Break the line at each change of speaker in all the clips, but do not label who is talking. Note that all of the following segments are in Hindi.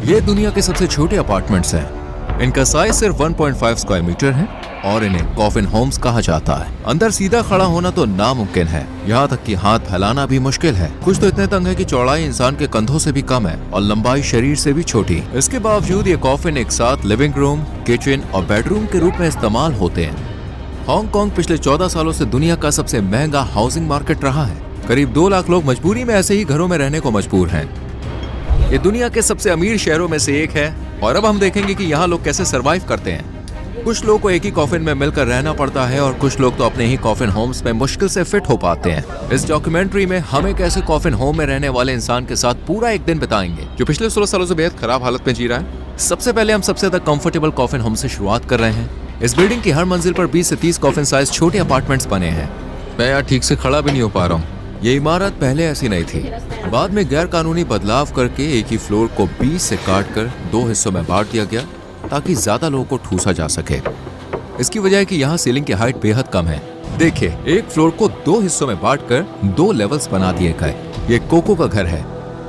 ये दुनिया के सबसे छोटे अपार्टमेंट्स हैं। इनका साइज सिर्फ 1.5 स्क्वायर मीटर है और इन्हें कॉफिन होम्स कहा जाता है। अंदर सीधा खड़ा होना तो नामुमकिन है, यहाँ तक कि हाथ फैलाना भी मुश्किल है। कुछ तो इतने तंग है कि चौड़ाई इंसान के कंधों से भी कम है और लंबाई शरीर से भी छोटी। इसके बावजूद ये कॉफिन एक साथ लिविंग रूम, किचन और बेडरूम के रूप में इस्तेमाल होते हैं। हांगकांग पिछले 14 सालों से दुनिया का सबसे महंगा हाउसिंग मार्केट रहा है। करीब 2 लाख लोग मजबूरी में ऐसे ही घरों में रहने को मजबूर हैं। ये दुनिया के सबसे अमीर शहरों में से एक है और अब हम देखेंगे कि यहाँ लोग कैसे सरवाइव करते हैं। कुछ लोग को एक ही कॉफिन में मिलकर रहना पड़ता है और कुछ लोग तो अपने ही कॉफिन होम्स में मुश्किल से फिट हो पाते हैं। इस डॉक्यूमेंट्री में हम एक ऐसे कॉफिन होम में रहने वाले इंसान के साथ पूरा एक दिन बिताएंगे जो पिछले 16 सालों से बेहद खराब हालत में जी रहा है। सबसे पहले हम सबसे ज्यादा कंफर्टेबल कॉफिन होम से शुरुआत कर रहे हैं। इस बिल्डिंग की हर मंजिल पर 20 से 30 कॉफिन साइज छोटे अपार्टमेंट्स बने हैं। मैं यार ठीक से खड़ा भी नहीं हो पा रहा हूँ। ये इमारत पहले ऐसी नहीं थी। बाद में गैर कानूनी बदलाव करके एक ही फ्लोर को 20 से काटकर 2 हिस्सों में बांट दिया गया ताकि ज्यादा लोगों को ठूसा जा सके। इसकी वजह है कि यहाँ सीलिंग की हाइट बेहद कम है। देखिए, एक फ्लोर को 2 हिस्सों में बांटकर 2 लेवल्स बना दिए गए। ये कोको का घर है।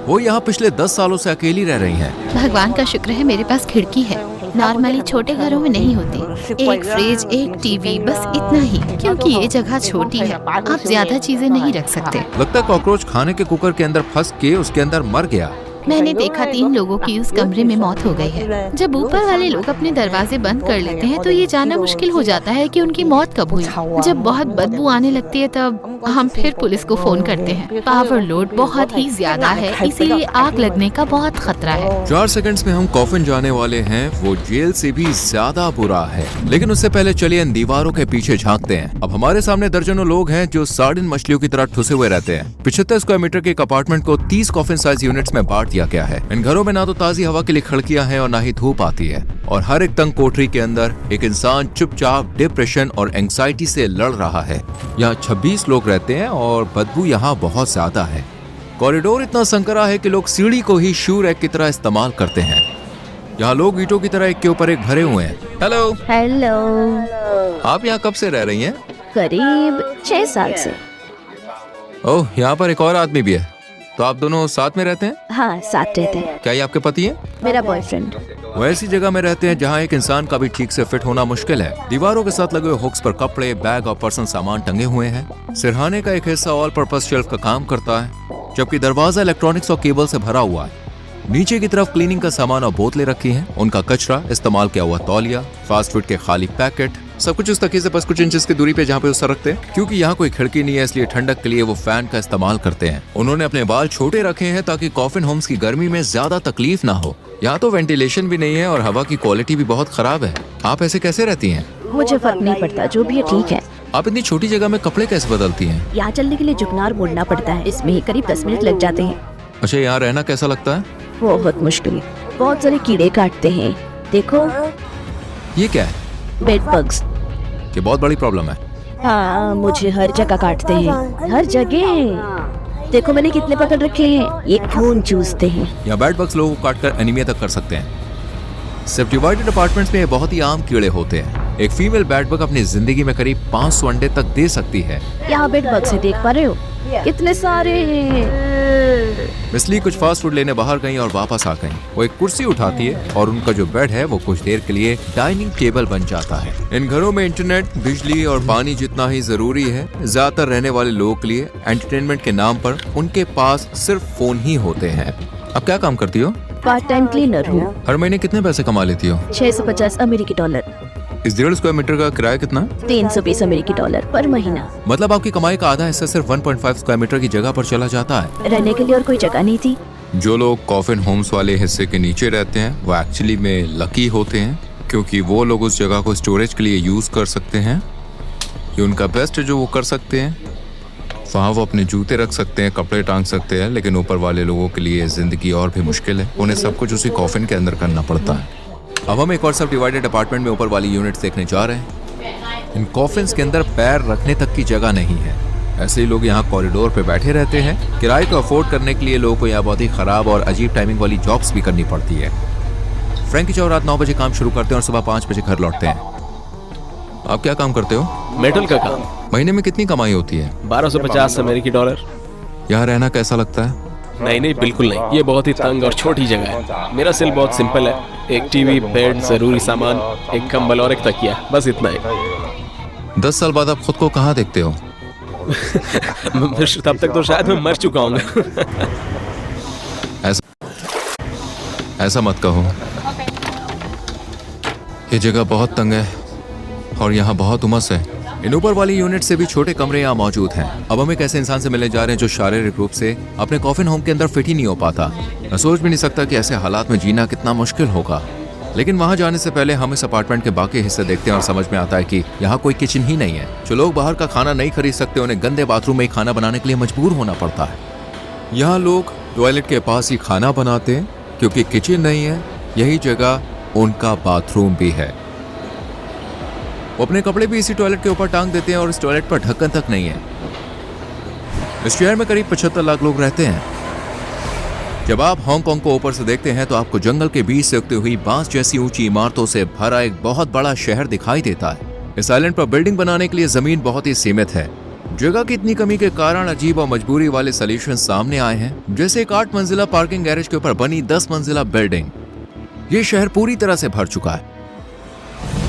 वो यहाँ पिछले 10 सालों से अकेली रह रही हैं।
भगवान का शुक्र है मेरे पास खिड़की है। नॉर्मली छोटे घरों में नहीं होती। एक फ्रिज, एक टीवी, बस इतना ही, क्योंकि ये जगह छोटी है। आप ज्यादा चीजें नहीं रख सकते।
लगता है कॉकरोच खाने के कुकर के अंदर फंस के उसके अंदर मर गया।
मैंने देखा 3 लोगों की उस कमरे में मौत हो गई है। जब ऊपर वाले लोग अपने दरवाजे बंद कर लेते हैं तो ये जानना मुश्किल हो जाता है कि उनकी मौत कब हुई। जब बहुत बदबू आने लगती है तब हम फिर पुलिस को फोन करते हैं। पावर लोड बहुत ही ज्यादा है, इसीलिए आग लगने का बहुत खतरा है।
4 सेकंड्स में हम कॉफिन जाने वाले हैं। वो जेल से भी ज्यादा बुरा है। लेकिन उससे पहले चलिए इन दीवारों के पीछे झांकते हैं। अब हमारे सामने दर्जनों लोग हैं जो सार्डिन मछलियों की तरह ठुसे हुए रहते हैं। 75 स्क्वायर मीटर के एक अपार्टमेंट को 30 कॉफिन साइज यूनिट्स में बांट दिया गया है। इन घरों में ना तो ताजी हवा के लिए खिड़कियां हैं और ना ही धूप आती है और हर एक तंग कोठरी के अंदर एक इंसान चुपचाप डिप्रेशन और एंग्जाइटी से लड़ रहा है। यहाँ 26 लोग रहते हैं और बदबू यहाँ बहुत ज्यादा है। कॉरिडोर इतना संकरा है कि लोग सीढ़ी को ही शू रैक की तरह इस्तेमाल करते हैं। यहाँ लोग ईंटों की तरह एक के ऊपर एक भरे हुए हैं। Hello
hello.
आप यहाँ कब से रह रही हैं?
करीब 6 साल से।
ओह, यहाँ पर एक और आदमी भी है। तो आप दोनों साथ में रहते हैं?
हाँ, साथ रहते हैं।
क्या ये आपके पति हैं?
मेरा बॉयफ्रेंड।
वो ऐसी जगह में रहते हैं जहाँ एक इंसान का भी ठीक से फिट होना मुश्किल है। दीवारों के साथ लगे हुए हुक्स पर कपड़े, बैग और पर्सनल सामान टंगे हुए हैं। सिरहाने का एक हिस्सा ऑल पर्पस शेल्फ का काम करता है, जबकि दरवाजा इलेक्ट्रॉनिक्स और केबल से भरा हुआ है। नीचे की तरफ क्लीनिंग का सामान और बोतलें रखी हैं। उनका कचरा, इस्तेमाल किया हुआ तौलिया, फास्ट फूड के खाली पैकेट, सब कुछ उस तकिए से बस कुछ इंचेस की दूरी पे जहाँ पे उसे रखते हैं। क्योंकि यहाँ कोई खिड़की नहीं है, इसलिए ठंडक के लिए वो फैन का इस्तेमाल करते हैं। उन्होंने अपने बाल छोटे रखे हैं ताकि कॉफिन होम्स की गर्मी में ज्यादा तकलीफ ना हो। यहाँ तो वेंटिलेशन भी नहीं है और हवा की क्वालिटी भी बहुत खराब है। आप ऐसे कैसे रहती हैं?
मुझे फर्क नहीं पड़ता, जो भी है ठीक है।
आप इतनी छोटी जगह में कपड़े कैसे बदलती हैं?
यहाँ चलने के लिए झुकना और मुड़ना पड़ता है, इसमें ही करीब 10 मिनट लग जाते हैं।
अच्छा, यहाँ रहना कैसा लगता है?
बहुत मुश्किल। बहुत सारे कीड़े काटते हैं। देखो,
ये क्या है?
Bed bugs.
ये बहुत बड़ी प्रॉब्लम है।
हाँ, मुझे हर जगह काटते हैं, हर जगह। देखो मैंने कितने पकड़ रखे हैं। ये खून चूसते हैं।
यहाँ बेड बग्स लोगों को काटकर एनीमिया तक कर सकते हैं। सिर्फ डिवाइडेड अपार्टमेंट्स में ये बहुत ही आम कीड़े होते हैं। एक फीमेल बेड बग अपनी जिंदगी में करीब 500 अंडे तक दे सकती है।
यहाँ बेड बग्स है, देख पा रहे हो? कितने सारे हैं।
मिसली कुछ फास्ट फूड लेने बाहर गई और वापस आ गई। वो एक कुर्सी उठाती है और उनका जो बेड है वो कुछ देर के लिए डाइनिंग टेबल बन जाता है। इन घरों में इंटरनेट, बिजली और पानी जितना ही जरूरी है, ज्यादातर रहने वाले लोगों के लिए एंटरटेनमेंट के नाम पर उनके पास सिर्फ फोन ही होते हैं। अब क्या काम करती हो?
पार्ट टाइम क्लीनर हूँ।
हर महीने कितने पैसे कमा लेती हो?
650 अमेरिकी डॉलर।
इस 1.5 स्क्वायर मीटर का किराया कितना?
320 अमेरिकी डॉलर पर महीना।
मतलब आपकी कमाई का आधा हिस्सा सिर्फ 1.5 स्क्वायर मीटर की जगह पर चला जाता है।
रहने के लिए और कोई जगह नहीं थी।
जो लोग कॉफिन होम्स वाले हिस्से के नीचे रहते हैं वो एक्चुअली में लकी होते हैं, क्योंकि वो लोग उस जगह को स्टोरेज के लिए यूज कर सकते हैं। ये उनका बेस्ट है जो वो कर सकते हैं। वहाँ वो अपने जूते रख सकते हैं, कपड़े टांग सकते हैं। लेकिन ऊपर वाले लोगों के लिए जिंदगी और भी मुश्किल है। उन्हें सब कुछ उसी कॉफिन के अंदर करना पड़ता है। अब हम एक और सब डिवाइडेड अपार्टमेंट में ऊपर वाली यूनिट्स देखने जा रहे हैं। इन कॉफिन्स के अंदर पैर रखने तक की जगह नहीं है। ऐसे ही लोग यहाँ कॉरिडोर पे बैठे रहते हैं। किराए को अफोर्ड करने के लिए लोगों को यहाँ बहुत ही खराब और अजीब टाइमिंग वाली जॉब्स भी करनी पड़ती है। फ्रैंकी चौ रात 9 बजे काम शुरू करते हैं और सुबह 5 बजे घर लौटते हैं। आप क्या काम करते हो?
मेटल का काम।
महीने में कितनी कमाई होती है?
1250 अमेरिकी डॉलर।
यहाँ रहना कैसा लगता है?
नहीं नहीं, बिल्कुल नहीं। ये बहुत ही तंग और छोटी जगह है। मेरा सेल बहुत सिंपल है, एक टीवी, बेड, जरूरी सामान, एक कंबल और एक तकिया, बस इतना ही।
10 साल बाद आप खुद को कहाँ देखते हो?
तब तक तो शायद मैं मर चुका हूँ।
ऐसा मत कहो। ये जगह बहुत तंग है और यहाँ बहुत उमस है। इन ऊपर वाली यूनिट से भी छोटे कमरे यहाँ मौजूद हैं। अब हम एक ऐसे इंसान से मिलने जा रहे हैं जो शारीरिक रूप से अपने कॉफिन होम के अंदर फिट ही नहीं हो पाता। मैं सोच भी नहीं सकता कि ऐसे हालात में जीना कितना मुश्किल होगा। लेकिन वहाँ जाने से पहले हम इस अपार्टमेंट के बाकी हिस्से देखते हैं और समझ में आता है कि यहाँ कोई किचन ही नहीं है। जो लोग बाहर का खाना नहीं खरीद सकते उन्हें गंदे बाथरूम में ही खाना बनाने के लिए मजबूर होना पड़ता है। यहाँ लोग टॉयलेट के पास ही खाना बनाते हैं क्योंकि किचन नहीं है। यही जगह उनका बाथरूम भी है। वो अपने कपड़े भी इसी टॉयलेट के ऊपर टांग देते हैं और इस टॉयलेट पर ढक्कन तक नहीं है। इस शहर में करीब 75 लाख लोग रहते हैं। जब आप हांगकांग को ऊपर से देखते हैं तो आपको जंगल के बीच से उगती हुई बांस जैसी ऊंची इमारतों से भरा एक बहुत बड़ा शहर दिखाई देता है। इस आइलैंड पर बिल्डिंग बनाने के लिए जमीन बहुत ही सीमित है। जगह की इतनी कमी के कारण अजीब और मजबूरी वाले सॉल्यूशन सामने आए हैं, जैसे एक 8 मंजिला पार्किंग गैरेज के ऊपर बनी 10 मंजिला बिल्डिंग। ये शहर पूरी तरह से भर चुका है।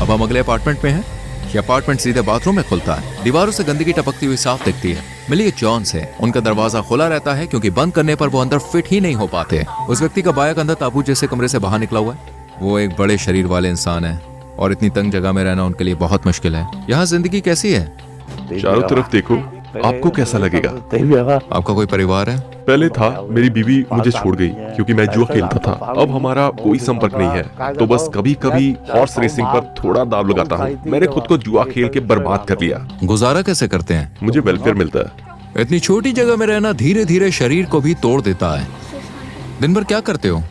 अब हम अगले अपार्टमेंट में हैं। ये अपार्टमेंट सीधे बाथरूम में खुलता है। दीवारों से गंदगी टपकती हुई साफ दिखती है। मिलिए जॉन से। उनका दरवाजा खुला रहता है क्योंकि बंद करने पर वो अंदर फिट ही नहीं हो पाते। उस व्यक्ति का बाया कंधा ताबूत जैसे कमरे से बाहर निकला हुआ है। वो एक बड़े शरीर वाले इंसान है और इतनी तंग जगह में रहना उनके लिए बहुत मुश्किल है। यहाँ जिंदगी कैसी है?
चारों तरफ देखो, आपको कैसा लगेगा?
आपका कोई परिवार है?
पहले था, मेरी बीवी मुझे छोड़ गई क्योंकि मैं जुआ खेलता था। अब हमारा कोई संपर्क नहीं है, तो बस कभी कभी हॉर्स रेसिंग पर थोड़ा दाव लगाता हूँ। मैंने खुद को जुआ खेल के बर्बाद कर लिया।
गुजारा कैसे करते हैं?
मुझे वेलफेयर मिलता है।
इतनी छोटी जगह में रहना धीरे धीरे शरीर को भी तोड़ देता है। दिन भर क्या करते हो?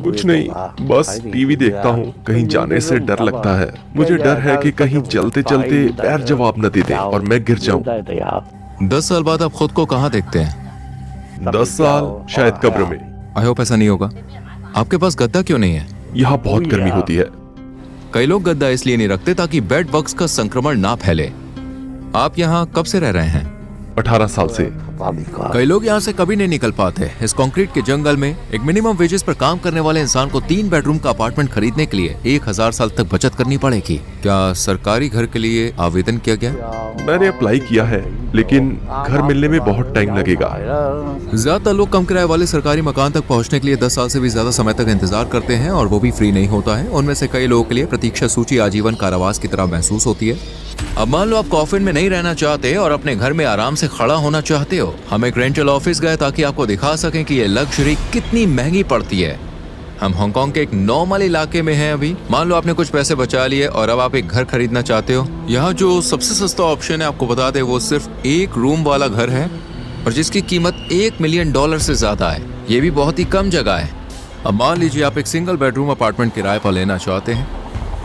कुछ नहीं, बस टीवी देखता हूँ। कहीं जाने से डर लगता है। मुझे डर है कि कहीं चलते चलते पैर जवाब न दे दे और मैं गिर जाऊँ।
10 साल बाद आप खुद को कहाँ देखते हैं?
10 साल शायद कब्र में।
आई होप ऐसा नहीं होगा। आपके पास गद्दा क्यों नहीं है?
यहाँ बहुत गर्मी होती है।
कई लोग गद्दा इसलिए नहीं रखते ताकि बेड बग्स का संक्रमण ना फैले। आप यहाँ कब से रह रहे हैं?
18 साल से।
कई लोग यहाँ से कभी नहीं निकल पाते। इस कंक्रीट के जंगल में एक मिनिमम वेजेस पर काम करने वाले इंसान को 3 बेडरूम का अपार्टमेंट खरीदने के लिए 1000 साल तक बचत करनी पड़ेगी। क्या सरकारी घर के लिए आवेदन किया गया?
मैंने अप्लाई किया है, लेकिन घर मिलने में बहुत टाइम लगेगा।
ज्यादातर लोग कम किराए वाले सरकारी मकान तक पहुँचने के लिए 10 साल से भी ज्यादा समय तक इंतजार करते हैं और वो भी फ्री नहीं होता है। उनमें से कई लोगों के लिए प्रतीक्षा सूची आजीवन कारावास की तरह महसूस होती है। अब मान लो आप कॉफिन में नहीं रहना चाहते और अपने घर में आराम से खड़ा होना चाहते हो। हम एक रेंटल ऑफिस गए ताकि आपको दिखा सकें कि ये लग्जरी कितनी महंगी पड़ती है। हम हांगकांग के एक नॉर्मल इलाके में हैं अभी। मान लो आपने कुछ पैसे बचा लिए और अब आप एक घर खरीदना चाहते हो। यहाँ जो सबसे सस्ता ऑप्शन है आपको बता दें, वो सिर्फ 1 रूम वाला घर है और जिसकी कीमत $1 मिलियन से ज्यादा है। ये भी बहुत ही कम जगह है। अब मान लीजिए आप एक सिंगल बेडरूम अपार्टमेंट किराए पर लेना चाहते हैं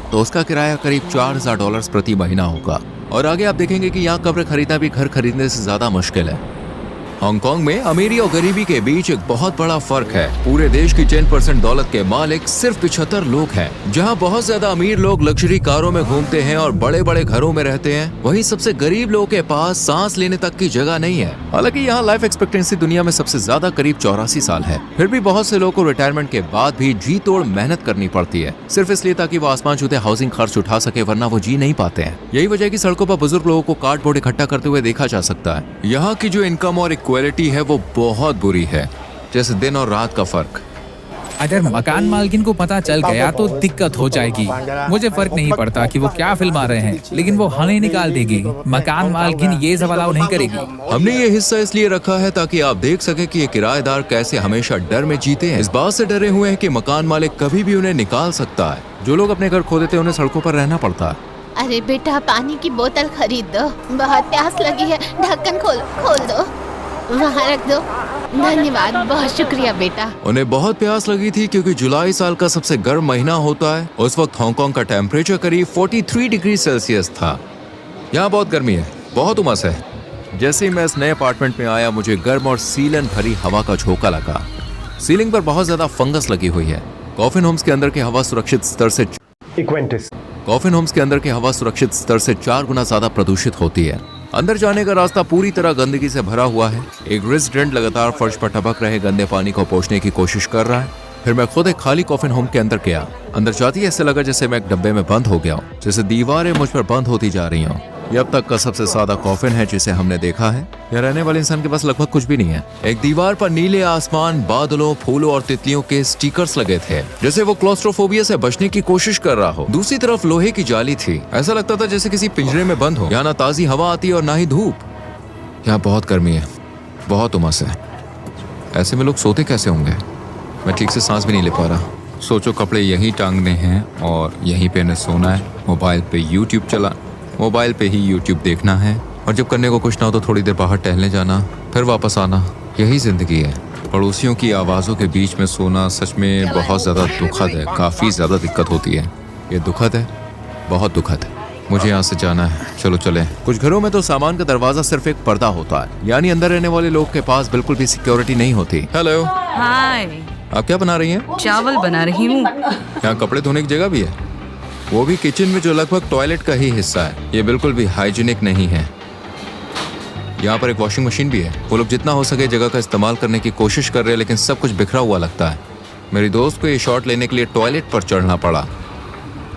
तो उसका किराया करीब $4000 प्रति महीना होगा। और आगे आप देखेंगे कि यहाँ कब्र खरीदना भी घर खरीदने से ज्यादा मुश्किल है। हांगकांग में अमीरी और गरीबी के बीच एक बहुत बड़ा फर्क है। पूरे देश की 10% दौलत के मालिक सिर्फ 75 लोग हैं। जहां बहुत ज्यादा अमीर लोग लग्जरी कारों में घूमते हैं और बड़े बड़े घरों में रहते हैं, वहीं सबसे गरीब लोगों के पास सांस लेने तक की जगह नहीं है। हालांकि यहाँ लाइफ एक्सपेक्टेंसी दुनिया में सबसे ज्यादा करीब 84 साल है। फिर भी बहुत से लोगों को रिटायरमेंट के बाद भी जी तोड़ मेहनत करनी पड़ती है, सिर्फ इसलिए ताकि वो आसमान छूते हाउसिंग खर्च उठा सके, वरना वो जी नहीं पाते हैं। यही वजह की सड़कों पर बुजुर्ग लोगों को कार्डबोर्ड इकट्ठा करते हुए देखा जा सकता है। यहाँ की जो इनकम और इक्वालिटी है वो बहुत बुरी है, जैसे दिन और रात का फर्क।
अगर मकान मालकिन को पता चल गया तो दिक्कत हो जाएगी। मुझे फर्क नहीं पड़ता कि वो क्या फिल्म आ रहे हैं, लेकिन वो हमें निकाल देगी। मकान मालकिन ये सब अलाउ नहीं करेगी।
हमने ये हिस्सा इसलिए रखा है ताकि आप देख सके कि ये किराएदार कैसे हमेशा डर में जीते हैं। इस बात से डरे हुए हैं कि मकान मालिक कभी भी उन्हें निकाल सकता है। जो लोग अपने घर खो देते हैं उन्हें सड़कों पर रहना पड़ता है।
अरे बेटा, पानी की बोतल खरीद दो, बहुत प्यास लगी है। ढक्कन खोल दो, वहाँ रख दो। धन्यवाद, बहुत शुक्रिया बेटा।
उन्हें बहुत प्यास लगी थी क्योंकि जुलाई साल का सबसे गर्म महीना होता है। उस वक्त हांगकांग का टेम्परेचर करीब 43 डिग्री सेल्सियस था। यहाँ बहुत गर्मी है, बहुत उमस है। जैसे ही मैं इस नए अपार्टमेंट में आया, मुझे गर्म और सीलन भरी हवा का झोंका लगा। सीलिंग पर बहुत ज्यादा फंगस लगी हुई है। कॉफिन होम्स के अंदर की हवा सुरक्षित स्तर से 4 गुना ज्यादा प्रदूषित होती है। अंदर जाने का रास्ता पूरी तरह गंदगी से भरा हुआ है। एक रेजिडेंट लगातार फर्श पर टपक रहे गंदे पानी को पोंछने की कोशिश कर रहा है। फिर मैं खुद एक खाली कॉफिन होम के अंदर गया। अंदर जाते ही ऐसे लगा जैसे मैं एक डब्बे में बंद हो गया हूँ, जैसे दीवारें मुझ पर बंद होती जा रही हूँ। ये अब तक का सबसे सादा कॉफिन है जिसे हमने देखा है। यहाँ रहने वाले इंसान के पास लगभग कुछ भी नहीं है। एक दीवार पर नीले आसमान, बादलों, फूलों और तितलियों के स्टिकर्स लगे थे, जैसे वो क्लॉस्ट्रोफोबिया से बचने की कोशिश कर रहा हो। दूसरी तरफ लोहे की जाली थी। ऐसा लगता था जैसे किसी पिंजरे में बंद हो। यहाँ ना ताजी हवा आती है और ना ही धूप। यहाँ बहुत गर्मी है, बहुत उमस है। ऐसे में लोग सोते कैसे होंगे? मैं ठीक से सांस भी नहीं ले पा रहा। सोचो, कपड़े यहीं टांगने हैं और यहीं पे इन्हें सोना है। मोबाइल पे यूट्यूब देखना है, और जब करने को कुछ ना हो तो थोड़ी देर बाहर टहलने जाना, फिर वापस आना। यही जिंदगी है। पड़ोसियों की आवाज़ों के बीच में सोना सच में बहुत ज़्यादा दुखद है। काफ़ी ज़्यादा दिक्कत होती है। ये दुखद है, बहुत दुखद है। मुझे यहाँ से जाना है, चलो चले। कुछ घरों में तो सामान का दरवाजा सिर्फ एक पर्दा होता है, यानी अंदर रहने वाले लोग के पास बिल्कुल भी सिक्योरिटी नहीं होती। हेलो,
हाय,
आप क्या बना रही हैं?
चावल बना रही हूँ।
यहाँ कपड़े धोने की जगह भी है, वो भी किचन में, जो लगभग टॉयलेट का ही हिस्सा है। ये बिल्कुल भी हाइजीनिक नहीं है। यहाँ पर एक वॉशिंग मशीन भी है। वो लोग जितना हो सके जगह का इस्तेमाल करने की कोशिश कर रहे हैं, लेकिन सब कुछ बिखरा हुआ लगता है। मेरी दोस्त को ये शॉट लेने के लिए टॉयलेट पर चढ़ना पड़ा।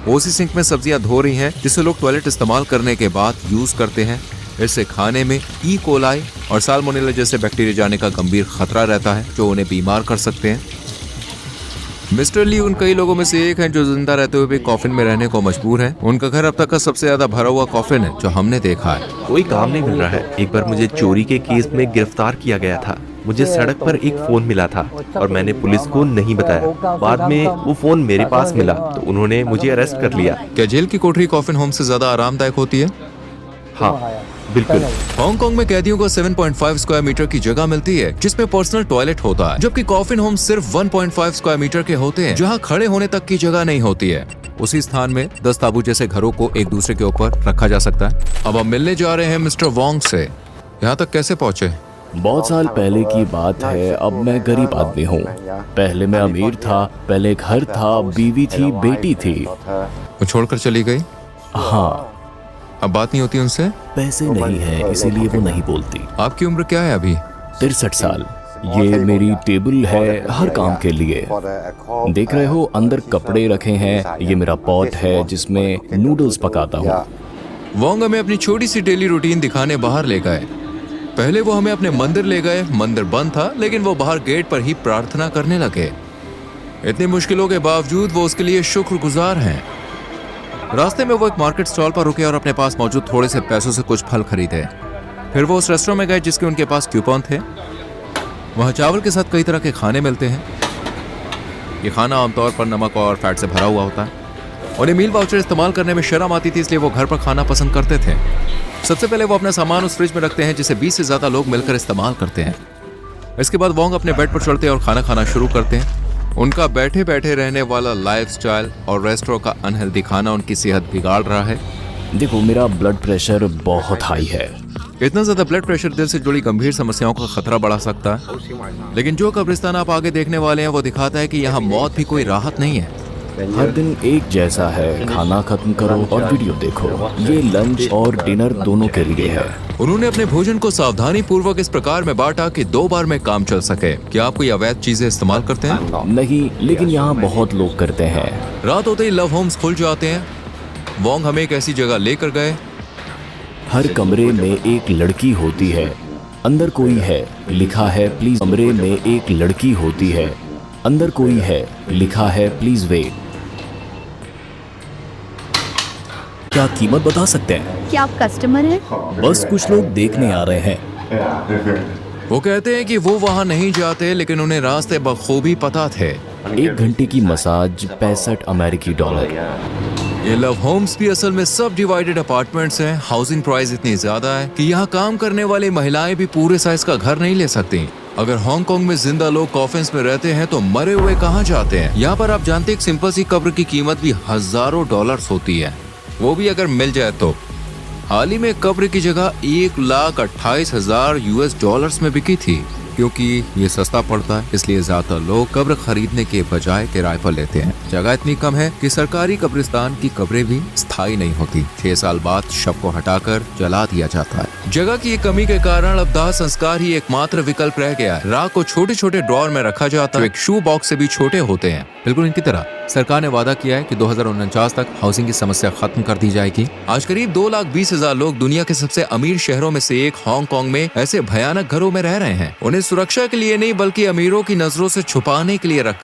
वो उसी सिंक में सब्जियां धो रही हैं जिसे लोग टॉयलेट इस्तेमाल करने के बाद यूज करते हैं। इससे खाने में ई कोलाई और साल्मोनेला जैसे बैक्टीरिया जाने का गंभीर खतरा रहता है, जो उन्हें बीमार कर सकते हैं। मिस्टर ली उन कई लोगों में से एक हैं जो जिंदा रहते हुए भी कॉफिन में रहने को मजबूर हैं। उनका घर अब तक का सबसे ज्यादा भरा हुआ कॉफिन है जो हमने देखा है।
कोई काम नहीं मिल रहा है। एक बार मुझे चोरी के केस में गिरफ्तार किया गया था। मुझे सड़क पर एक फोन मिला था और मैंने पुलिस को नहीं बताया। बाद में वो फोन मेरे पास मिला तो उन्होंने मुझे अरेस्ट कर लिया।
क्या जेल की कोठरी कॉफिन होम से ज्यादा आरामदायक होती है?
हाँ, बिल्कुल।
हांगकांग में कैदियों को 7.5 स्क्वायर मीटर की जगह मिलती है जिसमें पर्सनल टॉयलेट होता है, जबकि कॉफिन होम सिर्फ 1.5 स्क्वायर मीटर के होते हैं जहां खड़े होने तक की जगह नहीं होती है। उसी स्थान में 10 ताबू जैसे घरों को एक दूसरे के ऊपर रखा जा सकता है। अब हम मिलने जा रहे हैं मिस्टर वोंग से। यहाँ तक कैसे पहुँचे?
बहुत साल पहले की बात है। अब मैं गरीब आदमी हूँ। पहले मैं अमीर था। पहले घर था, बीवी थी, बेटी थी।
वो छोड़कर चली गई?
हाँ।
अब बात नहीं होती उनसे?
पैसे नहीं है, इसीलिए वो नहीं बोलती।
आपकी उम्र क्या है अभी?
63 साल। ये मेरी टेबल है हर काम के लिए। देख रहे हो, अंदर कपड़े रखे हैं। ये मेरा पॉट है जिसमें नूडल्स पकाता हूँ।
वोंग हमें अपनी छोटी सी डेली रूटीन दिखाने बाहर ले गए। पहले वो हमें अपने मंदिर ले गए। मंदिर बंद था, लेकिन वो बाहर गेट पर ही प्रार्थना करने लगे। इतनी मुश्किलों के बावजूद वो उसके लिए शुक्रगुजार हैं। रास्ते में वो एक मार्केट स्टॉल पर रुके और अपने पास मौजूद थोड़े से पैसों से कुछ फल खरीदे। फिर वो उस रेस्टोरेंट में गए जिसके उनके पास कूपन थे। वहाँ चावल के साथ कई तरह के खाने मिलते हैं। ये खाना आमतौर पर नमक और फैट से भरा हुआ होता है। उन्हें मील वाउचर इस्तेमाल करने में शर्म आती थी, इसलिए वो घर पर खाना पसंद करते थे। सबसे पहले वो अपना सामान उस फ्रिज में रखते हैं जिसे 20 से ज्यादा लोग मिलकर इस्तेमाल करते हैं। इसके बाद वोंग अपने बेड पर चढ़ते हैं और खाना खाना शुरू करते हैं। उनका बैठे बैठे रहने वाला लाइफस्टाइल और रेस्टोरेंट का अनहेल्दी खाना उनकी सेहत बिगाड़ रहा है।
देखो, मेरा ब्लड प्रेशर बहुत हाई है।
इतना ज्यादा ब्लड प्रेशर दिल से जुड़ी गंभीर समस्याओं का खतरा बढ़ा सकता है। लेकिन जो कब्रिस्तान आप आगे देखने वाले हैं वो दिखाता है कि यहाँ मौत भी कोई राहत नहीं है।
हर दिन एक जैसा है। खाना खत्म करो और वीडियो देखो। ये लंच और डिनर दोनों के लिए है।
उन्होंने अपने भोजन को सावधानी पूर्वक इस प्रकार में बांटा कि 2 बार में काम चल सके। क्या आप कोई अवैध चीजें इस्तेमाल करते हैं?
नहीं, लेकिन यहाँ बहुत लोग करते हैं।
रात होते ही लव होम्स खुल जाते हैं। वोंग हमें एक ऐसी जगह लेकर गए।
हर कमरे में एक लड़की होती है। अंदर कोई है, लिखा है प्लीज। कमरे में एक लड़की होती है। अंदर कोई है, लिखा है प्लीज वेट। क्या कीमत बता सकते हैं?
क्या आप कस्टमर हैं?
बस कुछ लोग देखने आ रहे हैं।
वो कहते हैं कि वो वहाँ नहीं जाते, लेकिन उन्हें रास्ते बखूबी पता थे।
1 घंटे की मसाज $65 अमेरिकी।
ये लव होम्स भी असल में सब डिवाइडेड अपार्टमेंट्स हैं। हाउसिंग प्राइस इतनी ज्यादा है कि यहाँ काम करने वाली महिलाएं भी पूरे साइज का घर नहीं ले सकती। अगर हांगकांग में जिंदा लोग कॉफिन्स में रहते हैं तो मरे हुए कहाँ जाते हैं? यहाँ पर आप जानते हैं एक सिंपल सी कब्र की कीमत भी हजारों डॉलर्स होती है, वो भी अगर मिल जाए तो। हाल ही में कब्र की जगह $1,28,000 US में बिकी थी। क्योंकि ये सस्ता पड़ता है, इसलिए ज्यादातर लोग कब्र खरीदने के बजाय किराए पर लेते हैं। जगह इतनी कम है कि सरकारी कब्रिस्तान की कब्रें भी स्थायी नहीं होती। 6 साल बाद शव को हटाकर जला दिया जाता है। जगह की कमी के कारण अब दाह संस्कार ही एकमात्र विकल्प रह गया है। राख को छोटे छोटे ड्रॉर में रखा जाता है, एक शू बॉक्स से भी छोटे होते हैं, बिल्कुल इनकी तरह। सरकार ने वादा किया है कि 2049 तक हाउसिंग की समस्या खत्म कर दी जाएगी। आज करीब 2,20,000 लोग दुनिया के सबसे अमीर शहरों में से एक हांगकांग में ऐसे भयानक घरों में रह रहे हैं। उन्हें सुरक्षा के लिए नहीं बल्कि अमीरों की नजरों से छुपाने के लिए रखा